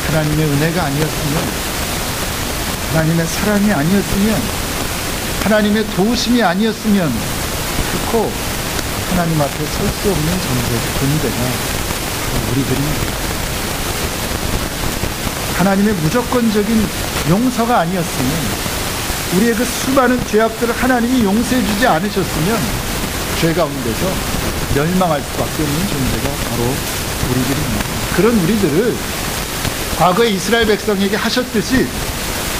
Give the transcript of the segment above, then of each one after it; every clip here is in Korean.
하나님의 은혜가 아니었으면, 하나님의 사랑이 아니었으면, 하나님의 도우심이 아니었으면 결코 하나님 앞에 설 수 없는 존재가 바로 우리들입니다. 하나님의 무조건적인 용서가 아니었으면, 우리의 그 수많은 죄악들을 하나님이 용서해 주지 않으셨으면 죄 가운데서 멸망할 수밖에 없는 존재가 바로 우리들입니다. 그런 우리들을 과거에 이스라엘 백성에게 하셨듯이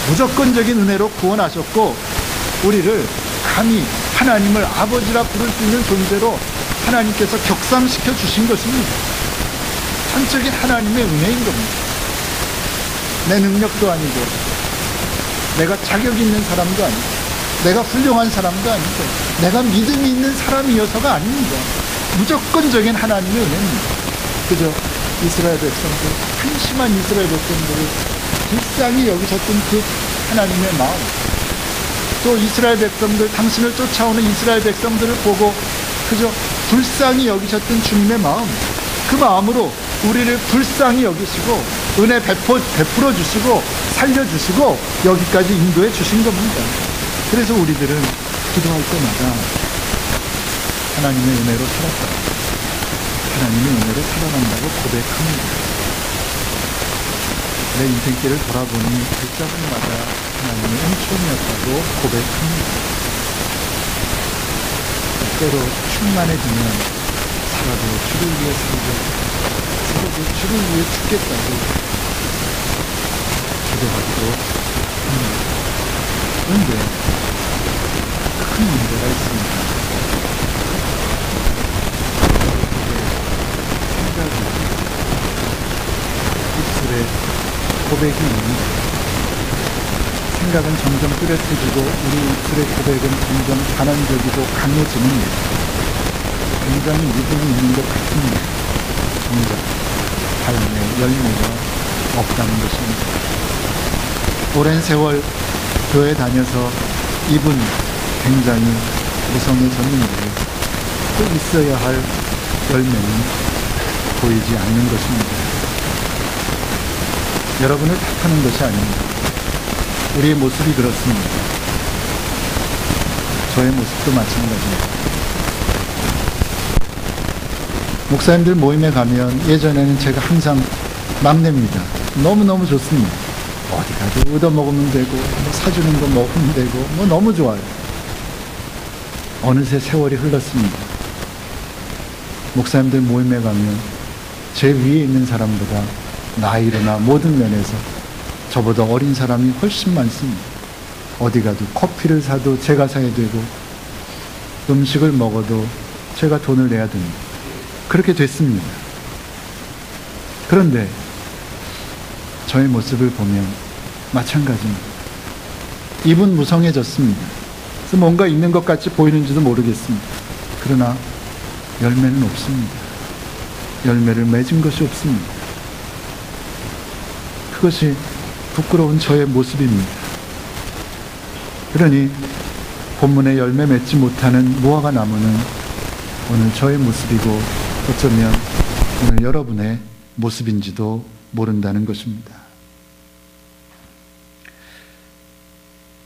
무조건적인 은혜로 구원하셨고, 우리를 감히 하나님을 아버지라 부를 수 있는 존재로 하나님께서 격상시켜 주신 것입니다. 전적인 하나님의 은혜인 겁니다. 내 능력도 아니고, 내가 자격 있는 사람도 아니고, 내가 훌륭한 사람도 아니고, 내가 믿음이 있는 사람이어서가 아닙니다. 무조건적인 하나님의 은혜입니다. 그저 이스라엘 백성들, 한심한 이스라엘 백성들을 불쌍히 여기셨던 그 하나님의 마음, 또 이스라엘 백성들, 당신을 쫓아오는 이스라엘 백성들을 보고 그저 불쌍히 여기셨던 주님의 마음, 그 마음으로 우리를 불쌍히 여기시고 은혜 베풀어 주시고 살려주시고 여기까지 인도해 주신 겁니다. 그래서 우리들은 기도할 때마다 하나님의 은혜로 살았다, 하나님의 은혜로 살아간다고 고백합니다. 내 인생길을 돌아보니 발자국마다 하나님의 은총이었다고 고백합니다. 때로 충만해지면 살아도 주를 위해 살아도 주를 위해 죽겠다고 기도하기도 합니다. 그런데 큰 문제가 있습니다. 생각이, 입술에 고백이 있습니다. 생각은 점점 뚜렷해지고 우리 입술의 고백은 점점 단언적이고 강해지는 일, 굉장히 믿음이 있는 것 같습니다. 정작 삶의 열매가 없다는 것입니다. 오랜 세월 교회 다녀서 입은 굉장히 무성해졌는데 또 있어야 할 열매는 보이지 않는 것입니다. 여러분을 탓하는 것이 아닙니다. 우리의 모습이 그렇습니다. 저의 모습도 마찬가지입니다. 목사님들 모임에 가면 예전에는 제가 항상 막내입니다. 너무너무 좋습니다. 어디 가도 얻어먹으면 되고 사주는 거 먹으면 되고 너무 좋아요. 어느새 세월이 흘렀습니다. 목사님들 모임에 가면 제 위에 있는 사람보다 나이로나 모든 면에서 저보다 어린 사람이 훨씬 많습니다. 어디 가도 커피를 사도 제가 사야 되고 음식을 먹어도 제가 돈을 내야 됩니다. 그렇게 됐습니다. 그런데 저의 모습을 보면 마찬가지입니다. 입은 무성해졌습니다. 그래서 뭔가 있는 것 같이 보이는지도 모르겠습니다. 그러나 열매는 없습니다. 열매를 맺은 것이 없습니다. 그것이 부끄러운 저의 모습입니다. 그러니 본문에 열매 맺지 못하는 무화과 나무는 오늘 저의 모습이고 어쩌면 오늘 여러분의 모습인지도 모른다는 것입니다.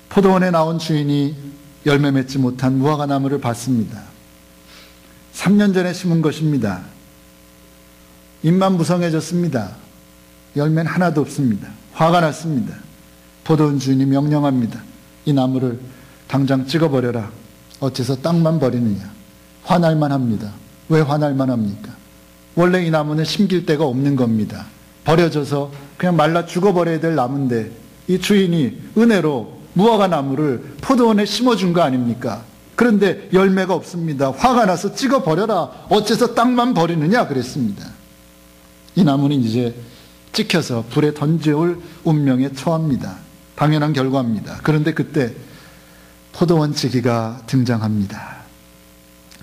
포도원에 나온 주인이 열매 맺지 못한 무화과 나무를 봤습니다. 3년 전에 심은 것입니다. 잎만 무성해졌습니다. 열매는 하나도 없습니다. 화가 났습니다. 포도원 주인이 명령합니다. 이 나무를 당장 찍어버려라. 어째서 땅만 버리느냐. 화날만 합니다. 왜 화날만 합니까? 원래 이 나무는 심길 데가 없는 겁니다. 버려져서 그냥 말라 죽어버려야 될 나무인데 이 주인이 은혜로 무화과 나무를 포도원에 심어준 거 아닙니까? 그런데 열매가 없습니다. 화가 나서 찍어버려라. 어째서 땅만 버리느냐 그랬습니다. 이 나무는 이제 찍혀서 불에 던져올 운명에 처합니다. 당연한 결과입니다. 그런데 그때 포도원 지기가 등장합니다.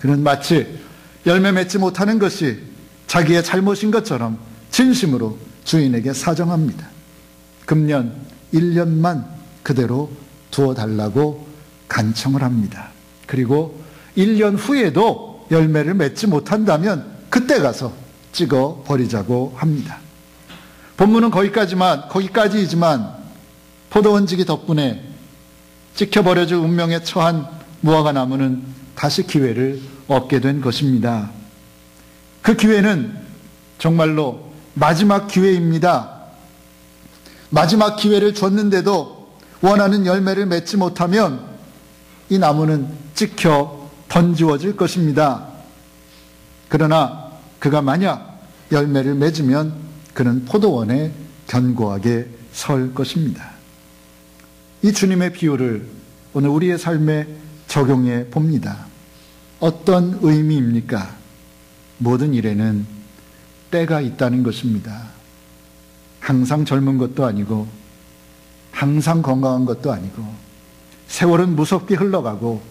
그는 마치 열매 맺지 못하는 것이 자기의 잘못인 것처럼 진심으로 주인에게 사정합니다. 금년 1년만 그대로 두어달라고 간청을 합니다. 그리고 1년 후에도 열매를 맺지 못한다면 그때 가서 찍어버리자고 합니다. 본문은 거기까지이지만 포도원지기 덕분에 찍혀버려질 운명에 처한 무화과 나무는 다시 기회를 얻게 된 것입니다. 그 기회는 정말로 마지막 기회입니다. 마지막 기회를 줬는데도 원하는 열매를 맺지 못하면 이 나무는 찍혀 던지워질 것입니다. 그러나 그가 만약 열매를 맺으면 그는 포도원에 견고하게 설 것입니다. 이 주님의 비유를 오늘 우리의 삶에 적용해 봅니다. 어떤 의미입니까? 모든 일에는 때가 있다는 것입니다. 항상 젊은 것도 아니고 항상 건강한 것도 아니고 세월은 무섭게 흘러가고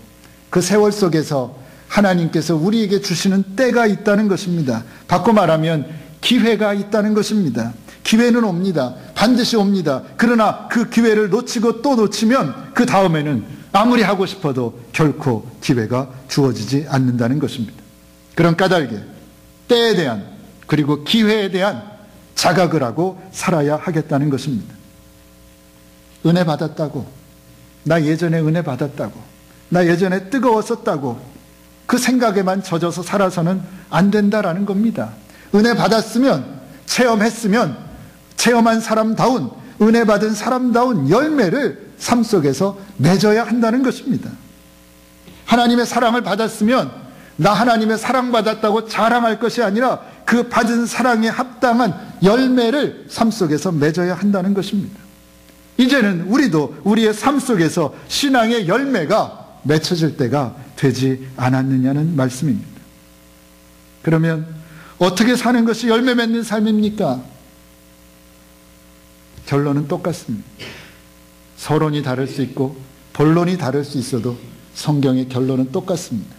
그 세월 속에서 하나님께서 우리에게 주시는 때가 있다는 것입니다. 바꿔 말하면 기회가 있다는 것입니다. 기회는 옵니다. 반드시 옵니다. 그러나 그 기회를 놓치고 또 놓치면 그 다음에는 아무리 하고 싶어도 결코 기회가 주어지지 않는다는 것입니다. 그런 까닭에 때에 대한 그리고 기회에 대한 자각을 하고 살아야 하겠다는 것입니다. 은혜 받았다고, 나 예전에 은혜 받았다고, 나 예전에 뜨거웠었다고 그 생각에만 젖어서 살아서는 안 된다라는 겁니다. 은혜 받았으면, 체험했으면 체험한 사람다운, 은혜 받은 사람다운 열매를 삶 속에서 맺어야 한다는 것입니다. 하나님의 사랑을 받았으면 나 하나님의 사랑받았다고 자랑할 것이 아니라 그 받은 사랑에 합당한 열매를 삶 속에서 맺어야 한다는 것입니다. 이제는 우리도 우리의 삶 속에서 신앙의 열매가 맺혀질 때가 되지 않았느냐는 말씀입니다. 그러면 어떻게 사는 것이 열매 맺는 삶입니까? 결론은 똑같습니다. 서론이 다를 수 있고 본론이 다를 수 있어도 성경의 결론은 똑같습니다.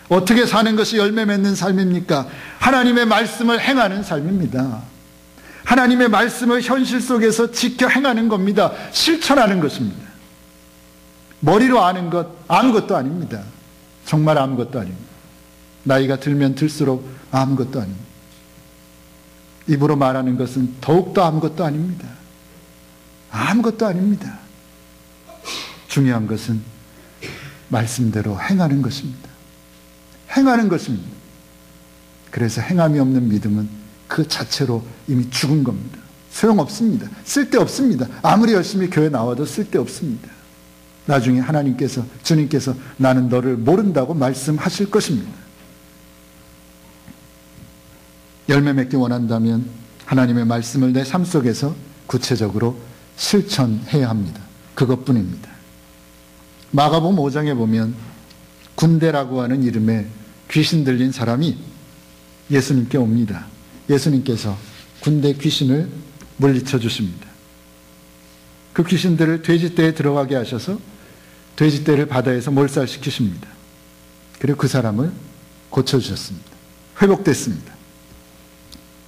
어떻게 사는 것이 열매 맺는 삶입니까? 하나님의 말씀을 행하는 삶입니다. 하나님의 말씀을 현실 속에서 지켜 행하는 겁니다. 실천하는 것입니다. 머리로 아는 것 아무것도 아닙니다. 정말 아무것도 아닙니다. 나이가 들면 들수록 아무것도 아닙니다. 입으로 말하는 것은 더욱더 아무것도 아닙니다. 아무것도 아닙니다. 중요한 것은 말씀대로 행하는 것입니다. 행하는 것입니다. 그래서 행함이 없는 믿음은 그 자체로 이미 죽은 겁니다. 소용없습니다. 쓸데없습니다. 아무리 열심히 교회 나와도 쓸데없습니다. 나중에 하나님께서, 주님께서 나는 너를 모른다고 말씀하실 것입니다. 열매 맺기 원한다면 하나님의 말씀을 내 삶 속에서 구체적으로 실천해야 합니다. 그것뿐입니다. 마가복음 5장에 보면 군대라고 하는 이름의 귀신 들린 사람이 예수님께 옵니다. 예수님께서 군대 귀신을 물리쳐 주십니다. 그 귀신들을 돼지떼에 들어가게 하셔서 돼지떼를 바다에서 몰살시키십니다. 그리고 그 사람을 고쳐주셨습니다. 회복됐습니다.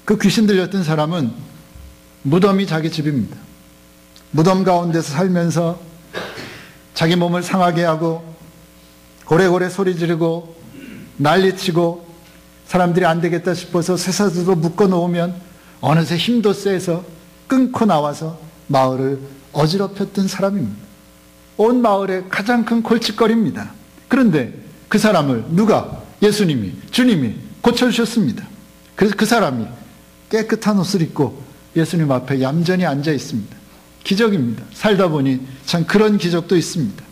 그 귀신 들렸던 사람은 무덤이 자기 집입니다. 무덤 가운데서 살면서 자기 몸을 상하게 하고 고래고래 소리 지르고 난리치고 사람들이 안 되겠다 싶어서 쇠사슬로 묶어 놓으면 어느새 힘도 세서 끊고 나와서 마을을 어지럽혔던 사람입니다. 온 마을의 가장 큰 골칫거리입니다. 그런데 그 사람을 누가? 예수님이, 주님이 고쳐주셨습니다. 그래서 그 사람이 깨끗한 옷을 입고 예수님 앞에 얌전히 앉아 있습니다. 기적입니다. 살다 보니 참 그런 기적도 있습니다.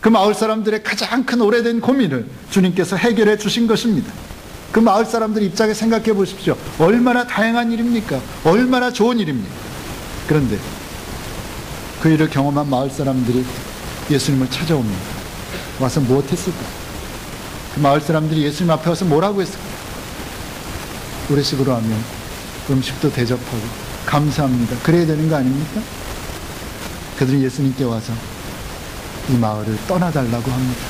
그 마을 사람들의 가장 큰 오래된 고민을 주님께서 해결해 주신 것입니다. 그 마을 사람들 입장에 생각해 보십시오. 얼마나 다양한 일입니까? 얼마나 좋은 일입니까? 그런데 그 일을 경험한 마을 사람들이 예수님을 찾아옵니다. 와서 무엇했을까? 그 마을 사람들이 예수님 앞에 와서 뭐라고 했을까? 우리식으로 하면 음식도 대접하고 감사합니다. 그래야 되는 거 아닙니까? 그들이 예수님께 와서 이 마을을 떠나달라고 합니다.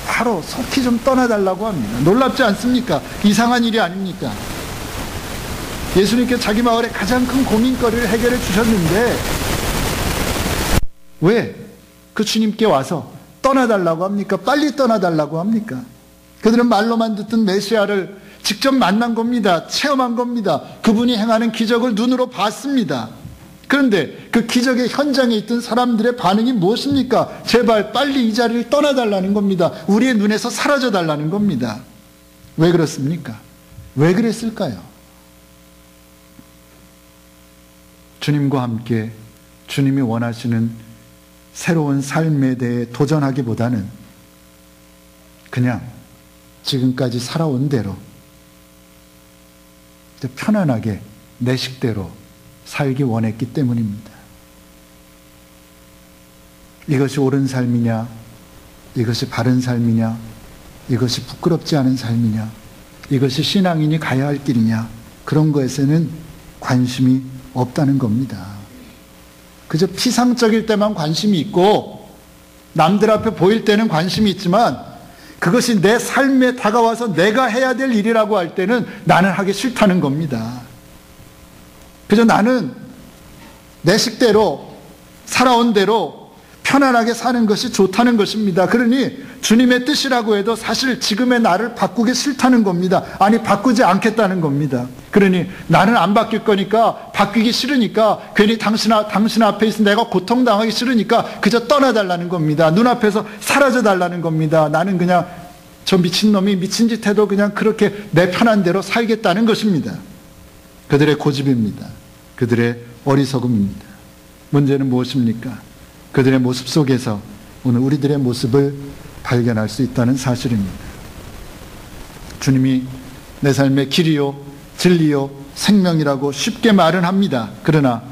바로 속히 좀 떠나달라고 합니다. 놀랍지 않습니까? 이상한 일이 아닙니까? 예수님께 자기 마을의 가장 큰 고민거리를 해결해 주셨는데 왜 그 주님께 와서 떠나달라고 합니까? 빨리 떠나달라고 합니까? 그들은 말로만 듣던 메시아를 직접 만난 겁니다. 체험한 겁니다. 그분이 행하는 기적을 눈으로 봤습니다. 그런데 그 기적의 현장에 있던 사람들의 반응이 무엇입니까? 제발 빨리 이 자리를 떠나달라는 겁니다. 우리의 눈에서 사라져달라는 겁니다. 왜 그렇습니까? 왜 그랬을까요? 주님과 함께 주님이 원하시는 새로운 삶에 대해 도전하기보다는 그냥 지금까지 살아온 대로 편안하게 내 식대로 살기 원했기 때문입니다. 이것이 옳은 삶이냐, 이것이 바른 삶이냐, 이것이 부끄럽지 않은 삶이냐, 이것이 신앙인이 가야 할 길이냐, 그런 것에는 관심이 없다는 겁니다. 그저 피상적일 때만 관심이 있고 남들 앞에 보일 때는 관심이 있지만 그것이 내 삶에 다가와서 내가 해야 될 일이라고 할 때는 나는 하기 싫다는 겁니다. 그저 나는 내 식대로 살아온 대로 편안하게 사는 것이 좋다는 것입니다. 그러니 주님의 뜻이라고 해도 사실 지금의 나를 바꾸기 싫다는 겁니다. 아니, 바꾸지 않겠다는 겁니다. 그러니 나는 안 바뀔 거니까, 바뀌기 싫으니까, 괜히 당신 앞에 있어 내가 고통당하기 싫으니까 그저 떠나달라는 겁니다. 눈앞에서 사라져달라는 겁니다. 나는 그냥 저 미친놈이 미친 짓 해도 그냥 그렇게 내 편한 대로 살겠다는 것입니다. 그들의 고집입니다. 그들의 어리석음입니다. 문제는 무엇입니까? 그들의 모습 속에서 오늘 우리들의 모습을 발견할 수 있다는 사실입니다. 주님이 내 삶의 길이요, 진리요, 생명이라고 쉽게 말은 합니다. 그러나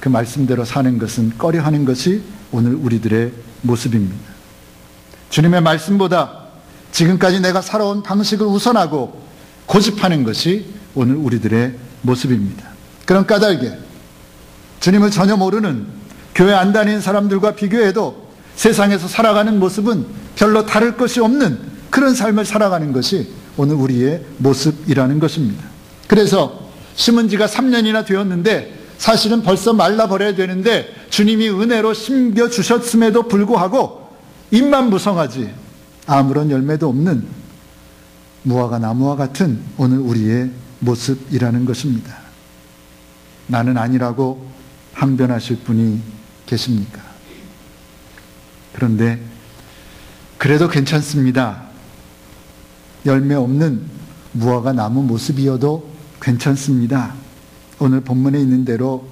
그 말씀대로 사는 것은 꺼려하는 것이 오늘 우리들의 모습입니다. 주님의 말씀보다 지금까지 내가 살아온 방식을 우선하고 고집하는 것이 오늘 우리들의 모습입니다. 그런 까닭에 주님을 전혀 모르는 교회 안 다니는 사람들과 비교해도 세상에서 살아가는 모습은 별로 다를 것이 없는 그런 삶을 살아가는 것이 오늘 우리의 모습이라는 것입니다. 그래서 심은 지가 3년이나 되었는데 사실은 벌써 말라버려야 되는데 주님이 은혜로 심겨주셨음에도 불구하고 잎만 무성하지 아무런 열매도 없는 무화과 나무와 같은 오늘 우리의 모습이라는 것입니다. 나는 아니라고 항변하실 분이 계십니까? 그런데 그래도 괜찮습니다. 열매 없는 무화과 나무 모습이어도 괜찮습니다. 오늘 본문에 있는 대로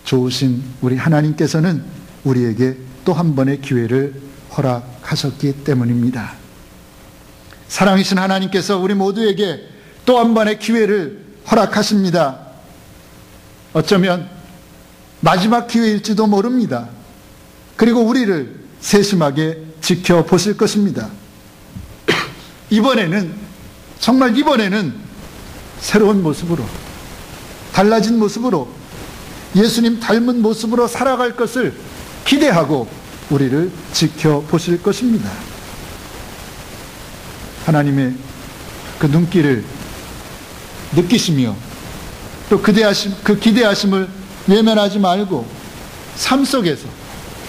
좋으신 우리 하나님께서는 우리에게 또 한 번의 기회를 허락하셨기 때문입니다. 사랑이신 하나님께서 우리 모두에게 또 한 번의 기회를 허락하십니다. 어쩌면 마지막 기회일지도 모릅니다. 그리고 우리를 세심하게 지켜보실 것입니다. 정말 이번에는 새로운 모습으로, 달라진 모습으로, 예수님 닮은 모습으로 살아갈 것을 기대하고 우리를 지켜보실 것입니다. 하나님의 그 눈길을 느끼시며 또 그 기대하심을 외면하지 말고 삶 속에서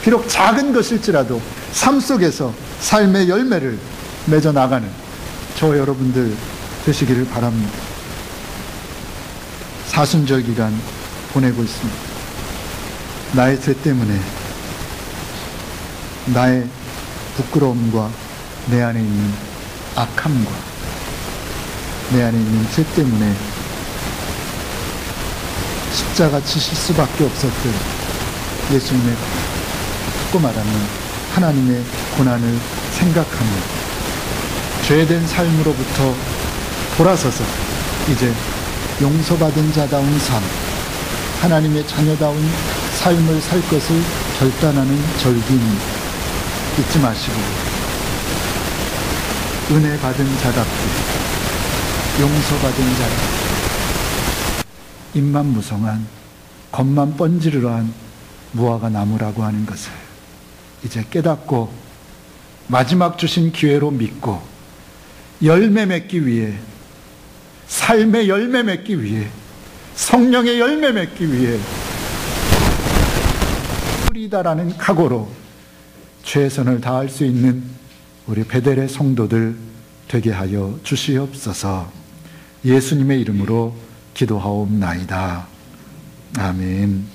비록 작은 것일지라도 삶 속에서 삶의 열매를 맺어 나가는 저 여러분들 되시기를 바랍니다. 사순절 기간 보내고 있습니다. 나의 죄 때문에 나의 부끄러움과 내 안에 있는 악함과 내 안에 있는 죄 때문에 십자가 지실 수밖에 없었던 예수님의 듣고 말하는 하나님의 고난을 생각하며 죄된 삶으로부터 돌아서서 이제 용서받은 자다운 삶, 하나님의 자녀다운 삶을 살 것을 결단하는 절기입니다. 잊지 마시고 은혜 받은 자답게, 용서받은 자답게, 입만 무성한, 겉만 번지르르한 무화과 나무라고 하는 것을 이제 깨닫고 마지막 주신 기회로 믿고 열매 맺기 위해, 삶의 열매 맺기 위해, 성령의 열매 맺기 위해 뿌리다라는 각오로 최선을 다할 수 있는 우리 베델의 성도들 되게 하여 주시옵소서. 예수님의 이름으로 기도하옵나이다. 아멘.